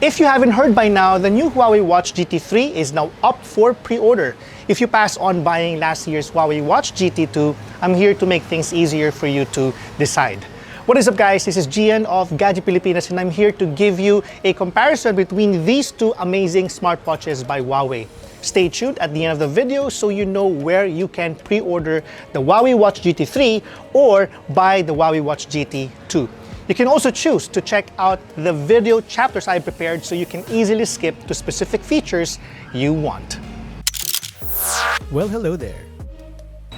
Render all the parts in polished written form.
If you haven't heard by now, the new Huawei Watch GT3 is now up for pre-order. If you pass on buying last year's Huawei Watch GT2, I'm here to make things easier for you to decide. What is up guys, this is Gian of Gadget Pilipinas and I'm here to give you a comparison between these two amazing smartwatches by Huawei. Stay tuned at the end of the video so you know where you can pre-order the Huawei Watch GT3 or buy the Huawei Watch GT2. You can also choose to check out the video chapters I prepared so you can easily skip to specific features you want. Well, hello there.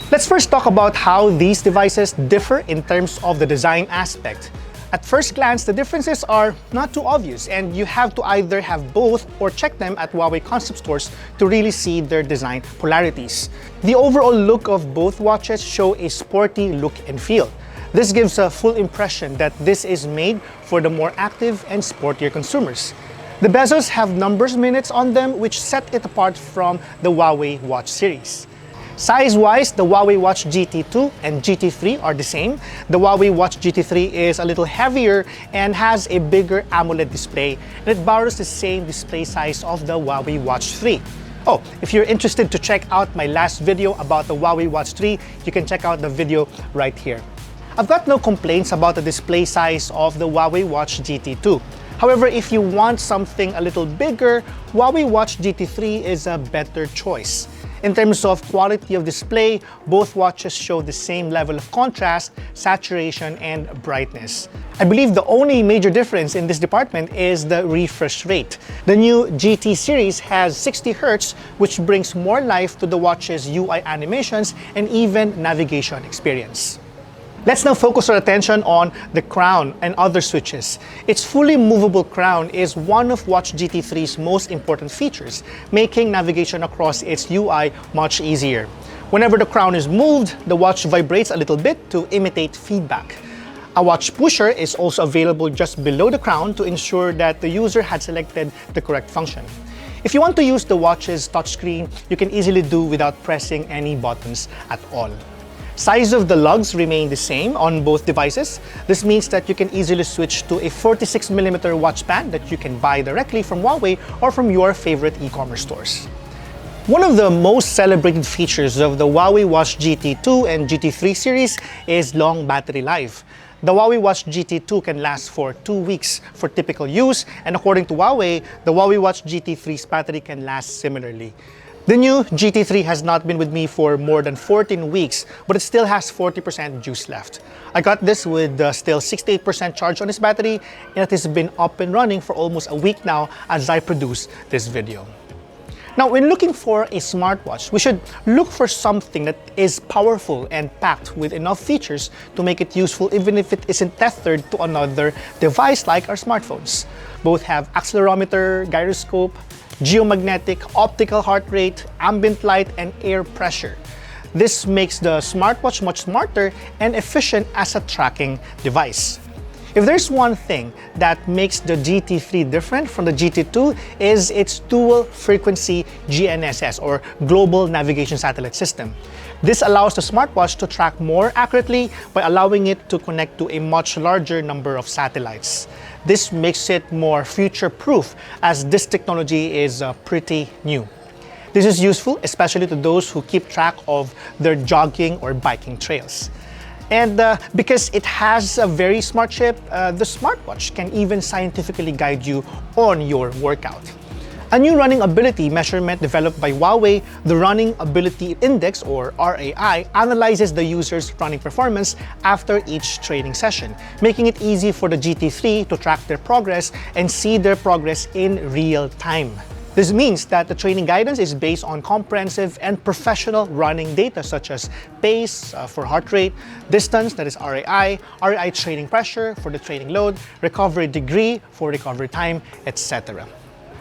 Let's first talk about how these devices differ in terms of the design aspect. At first glance, the differences are not too obvious and you have to either have both or check them at Huawei concept stores to really see their design polarities. The overall look of both watches show a sporty look and feel. This gives a full impression that this is made for the more active and sportier consumers. The bezels have numbers minutes on them which set it apart from the Huawei Watch series. Size-wise, the Huawei Watch GT2 and GT3 are the same. The Huawei Watch GT3 is a little heavier and has a bigger AMOLED display, and it borrows the same display size of the Huawei Watch 3. Oh, if you're interested to check out my last video about the Huawei Watch 3, you can check out the video right here. I've got no complaints about the display size of the Huawei Watch GT2. However, if you want something a little bigger, Huawei Watch GT3 is a better choice. In terms of quality of display, both watches show the same level of contrast, saturation, and brightness. I believe the only major difference in this department is the refresh rate. The new GT series has 60 Hz, which brings more life to the watch's UI animations and even navigation experience. Let's now focus our attention on the crown and other switches. Its fully movable crown is one of Watch GT3's most important features, making navigation across its UI much easier. Whenever the crown is moved, the watch vibrates a little bit to imitate feedback. A watch pusher is also available just below the crown to ensure that the user had selected the correct function. If you want to use the watch's touchscreen, you can easily do without pressing any buttons at all. Size of the lugs remain the same on both devices. This means that you can easily switch to a 46mm watch band that you can buy directly from Huawei or from your favorite e-commerce stores. One of the most celebrated features of the Huawei Watch GT2 and GT3 series is long battery life. The Huawei Watch GT2 can last for 2 weeks for typical use, and according to Huawei, the Huawei Watch GT3's battery can last similarly. The new GT3 has not been with me for more than 14 weeks, but it still has 40% juice left. I got this with still 68% charge on its battery, and it has been up and running for almost a week now as I produce this video. Now, when looking for a smartwatch, we should look for something that is powerful and packed with enough features to make it useful even if it isn't tethered to another device like our smartphones. Both have accelerometer, gyroscope, geomagnetic, optical heart rate, ambient light, and air pressure. This makes the smartwatch much smarter and efficient as a tracking device. If there's one thing that makes the GT3 different from the GT2 is its dual frequency GNSS or Global Navigation Satellite System. This allows the smartwatch to track more accurately by allowing it to connect to a much larger number of satellites. This makes it more future-proof as this technology is pretty new. This is useful especially to those who keep track of their jogging or biking trails. And because it has a very smart chip, the smartwatch can even scientifically guide you on your workout. A new running ability measurement developed by Huawei, the Running Ability Index or RAI, analyzes the user's running performance after each training session, making it easy for the GT3 to track their progress and see their progress in real time. This means that the training guidance is based on comprehensive and professional running data such as pace for heart rate, distance, that is RAI, RAI training pressure for the training load, recovery degree for recovery time, etc.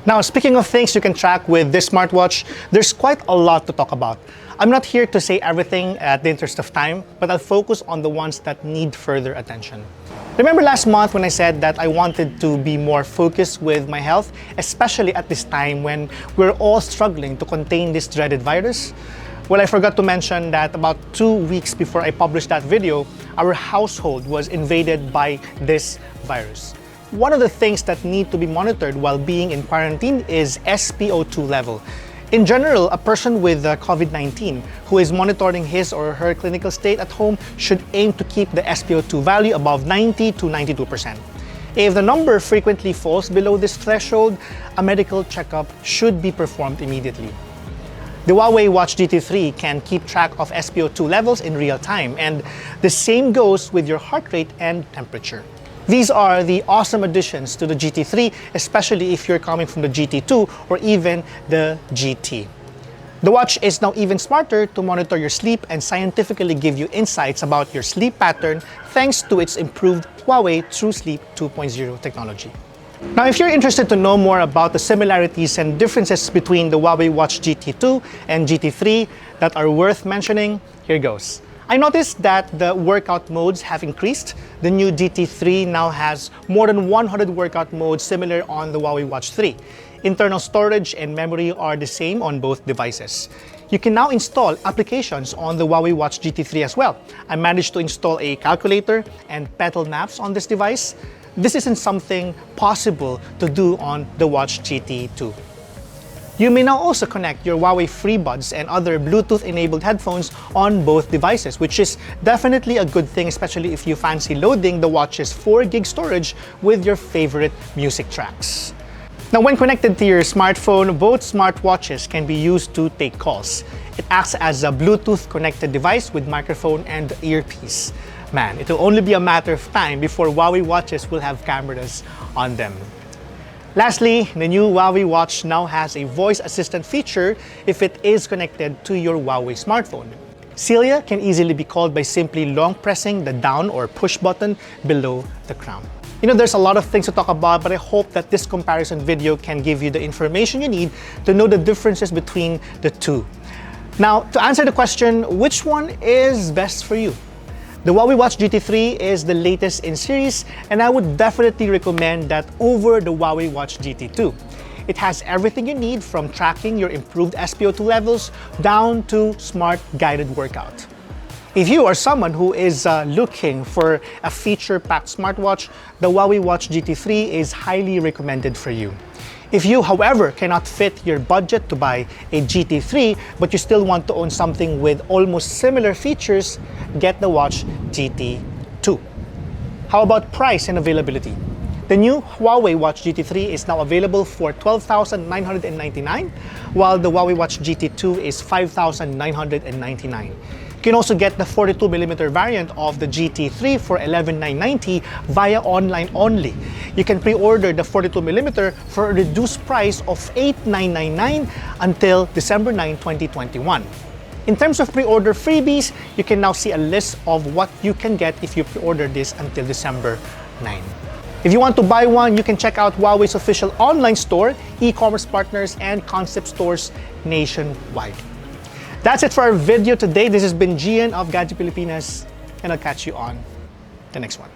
Now, speaking of things you can track with this smartwatch, there's quite a lot to talk about. I'm not here to say everything at the interest of time, but I'll focus on the ones that need further attention. Remember last month when I said that I wanted to be more focused with my health, especially at this time when we're all struggling to contain this dreaded virus? Well, I forgot to mention that about 2 weeks before I published that video, our household was invaded by this virus. one of the things that need to be monitored while being in quarantine is SpO2 level. In general, a person with COVID-19 who is monitoring his or her clinical state at home should aim to keep the SpO2 value above 90 to 92%. If the number frequently falls below this threshold, a medical checkup should be performed immediately. The Huawei Watch GT3 can keep track of SpO2 levels in real time, and the same goes with your heart rate and temperature. These are the awesome additions to the GT3, especially if you're coming from the GT2 or even the GT. The watch is now even smarter to monitor your sleep and scientifically give you insights about your sleep pattern thanks to its improved Huawei True Sleep 2.0 technology. Now, if you're interested to know more about the similarities and differences between the Huawei Watch GT2 and GT3 that are worth mentioning, here goes. I noticed that the workout modes have increased. The new GT3 now has more than 100 workout modes similar on the Huawei Watch 3. Internal storage and memory are the same on both devices. You can now install applications on the Huawei Watch GT3 as well. I managed to install a calculator and pedal maps on this device. This isn't something possible to do on the Watch GT2. You may now also connect your Huawei FreeBuds and other Bluetooth-enabled headphones on both devices, which is definitely a good thing, especially if you fancy loading the watch's 4 gig storage with your favorite music tracks. Now, when connected to your smartphone, both smartwatches can be used to take calls. It acts as a Bluetooth-connected device with microphone and earpiece. Man, it will only be a matter of time before Huawei watches will have cameras on them. Lastly, the new Huawei watch now has a voice assistant feature if it is connected to your Huawei smartphone. Celia can easily be called by simply long pressing the down or push button below the crown. You know, there's a lot of things to talk about, but I hope that this comparison video can give you the information you need to know the differences between the two. Now, to answer the question, which one is best for you? The Huawei Watch GT3 is the latest in series, and I would definitely recommend that over the Huawei Watch GT2. It has everything you need, from tracking your improved SpO2 levels down to smart guided workout. If you are someone who is looking for a feature-packed smartwatch, the Huawei Watch GT3 is highly recommended for you. If you, however, cannot fit your budget to buy a GT3, but you still want to own something with almost similar features, get the Watch GT2. How about price and availability? The new Huawei Watch GT3 is now available for $12,999, while the Huawei Watch GT2 is $5,999. You can also get the 42mm variant of the GT3 for $11,990 via online only. You can pre-order the 42mm for a reduced price of $8,999 until December 9, 2021. In terms of pre-order freebies, you can now see a list of what you can get if you pre-order this until December 9. If you want to buy one, you can check out Huawei's official online store, e-commerce partners, and concept stores nationwide. That's it for our video today. This has been Gian of Gadget Pilipinas, and I'll catch you on the next one.